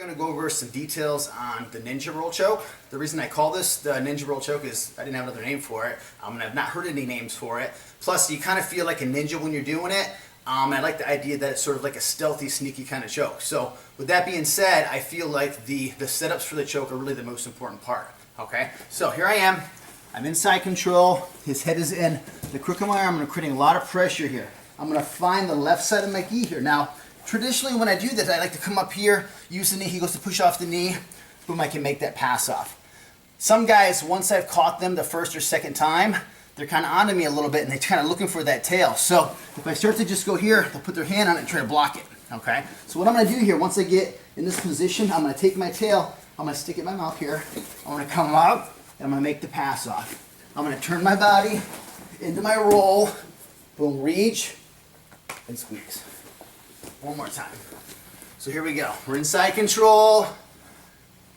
going to go over some details on the ninja roll choke. The reason I call this the ninja roll choke is I didn't have another name for it, and I've not heard any names for it. Plus, you kind of feel like a ninja when you're doing it. I like the idea that it's sort of like a stealthy, sneaky kind of choke. So with that being said, I feel like the setups for the choke are really the most important part. Okay, so here I am. I'm inside control. His head is in the crook of my arm, and I'm creating a lot of pressure here. I'm going to find the left side of my gi here. Now, traditionally when I do this, I like to come up here, use the knee. He goes to push off the knee. Boom, I can make that pass off. Some guys, once I've caught them the first or second time, they're kind of onto me a little bit, and they're kind of looking for that tail. So if I start to just go here, they'll put their hand on it and try to block it. Okay? So what I'm going to do here, once I get in this position, I'm going to take my tail, I'm going to stick it in my mouth here. I'm going to come up, and I'm going to make the pass off. I'm going to turn my body into my roll. Boom, reach, and squeeze. One more time. So here we go. We're inside control.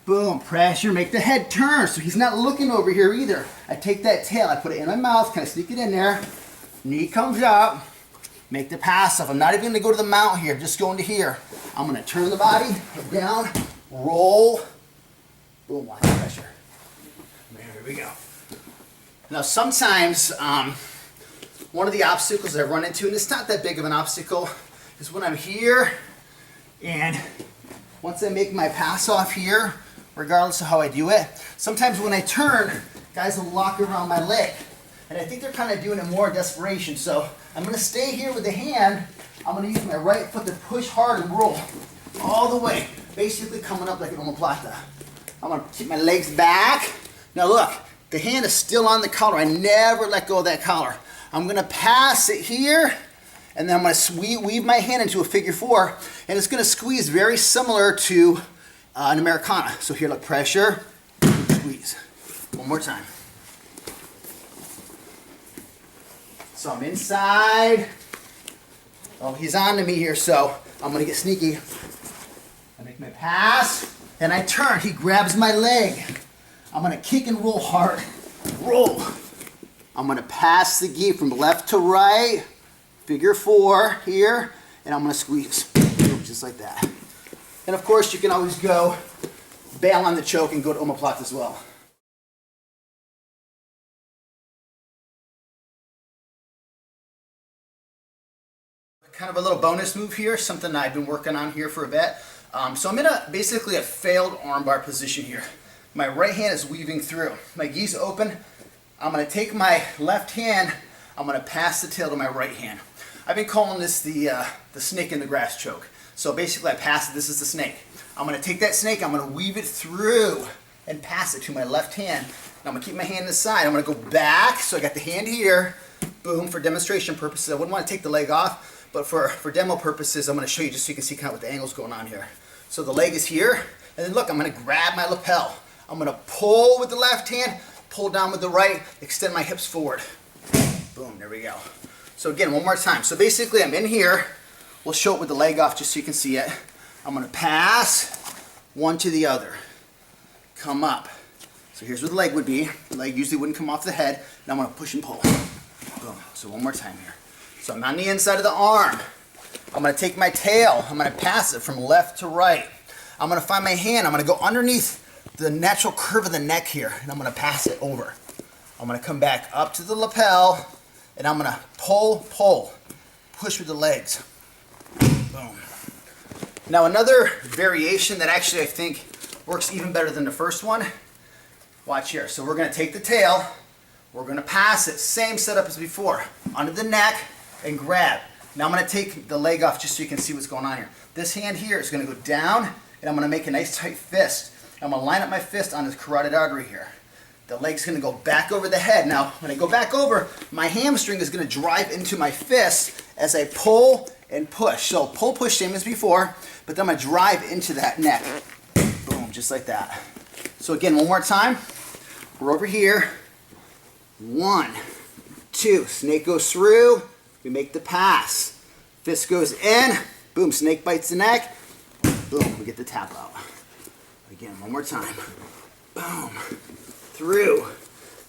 Boom, pressure, make the head turn so he's not looking over here either. I take that tail, I put it in my mouth, kind of sneak it in there. Knee comes up, make the pass off. I'm not even going to go to the mount here, I'm just going to here. I'm going to turn the body, head down, roll. Boom, watch the pressure. Here we go. Now sometimes, one of the obstacles I run into, and it's not that big of an obstacle, is when I'm here, and once I make my pass off here, regardless of how I do it, sometimes when I turn, guys will lock around my leg. And I think they're kind of doing it more in desperation. So I'm going to stay here with the hand. I'm going to use my right foot to push hard and roll all the way, basically coming up like an omoplata. I'm going to keep my legs back. Now look, the hand is still on the collar. I never let go of that collar. I'm going to pass it here, and then I'm going to weave my hand into a figure four, and it's going to squeeze very similar to an Americana. So here, look, pressure, squeeze. One more time. So I'm inside. Oh, he's on to me here, so I'm going to get sneaky. I make my pass, and I turn. He grabs my leg. I'm going to kick and roll hard. Roll. I'm going to pass the gi from left to right. Figure four here, and I'm going to squeeze, just like that. And of course, you can always go bail on the choke and go to omoplata as well. Kind of a little bonus move here, something I've been working on here for a bit. So I'm in basically a failed armbar position here. My right hand is weaving through. My gi's open. I'm going to take my left hand, I'm going to pass the tail to my right hand. I've been calling this the snake in the grass choke. So basically I pass it, this is the snake. I'm going to take that snake, I'm going to weave it through and pass it to my left hand. Now I'm going to keep my hand aside, I'm going to go back, so I got the hand here, boom, for demonstration purposes. I wouldn't want to take the leg off, but for demo purposes, I'm going to show you just so you can see kind of what the angle's going on here. So the leg is here, and then look, I'm going to grab my lapel. I'm going to pull with the left hand, pull down with the right, extend my hips forward. Boom, there we go. So again, one more time. So basically I'm in here. We'll show it with the leg off just so you can see it. I'm going to pass one to the other. Come up. So here's where the leg would be. The leg usually wouldn't come off the head. Now I'm going to push and pull. Boom. So one more time here. So I'm on the inside of the arm. I'm going to take my tail. I'm going to pass it from left to right. I'm going to find my hand. I'm going to go underneath the natural curve of the neck here, and I'm going to pass it over. I'm going to come back up to the lapel, and I'm going to pull, push with the legs. Boom. Now another variation that actually I think works even better than the first one, watch here. So we're going to take the tail, we're going to pass it, same setup as before, under the neck and grab. Now I'm going to take the leg off just so you can see what's going on here. This hand here is going to go down, and I'm going to make a nice tight fist. I'm going to line up my fist on this carotid artery here. The leg's going to go back over the head. Now, when I go back over, my hamstring is going to drive into my fist as I pull and push. So pull, push, same as before, but then I'm going to drive into that neck. Boom, just like that. So again, one more time. We're over here. 1, 2, snake goes through. We make the pass. Fist goes in. Boom, snake bites the neck. Boom, we get the tap out. Again, one more time. Boom. Through.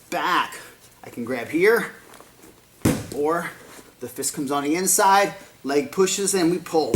Back. I can grab here, or the fist comes on the inside, leg pushes, and we pull.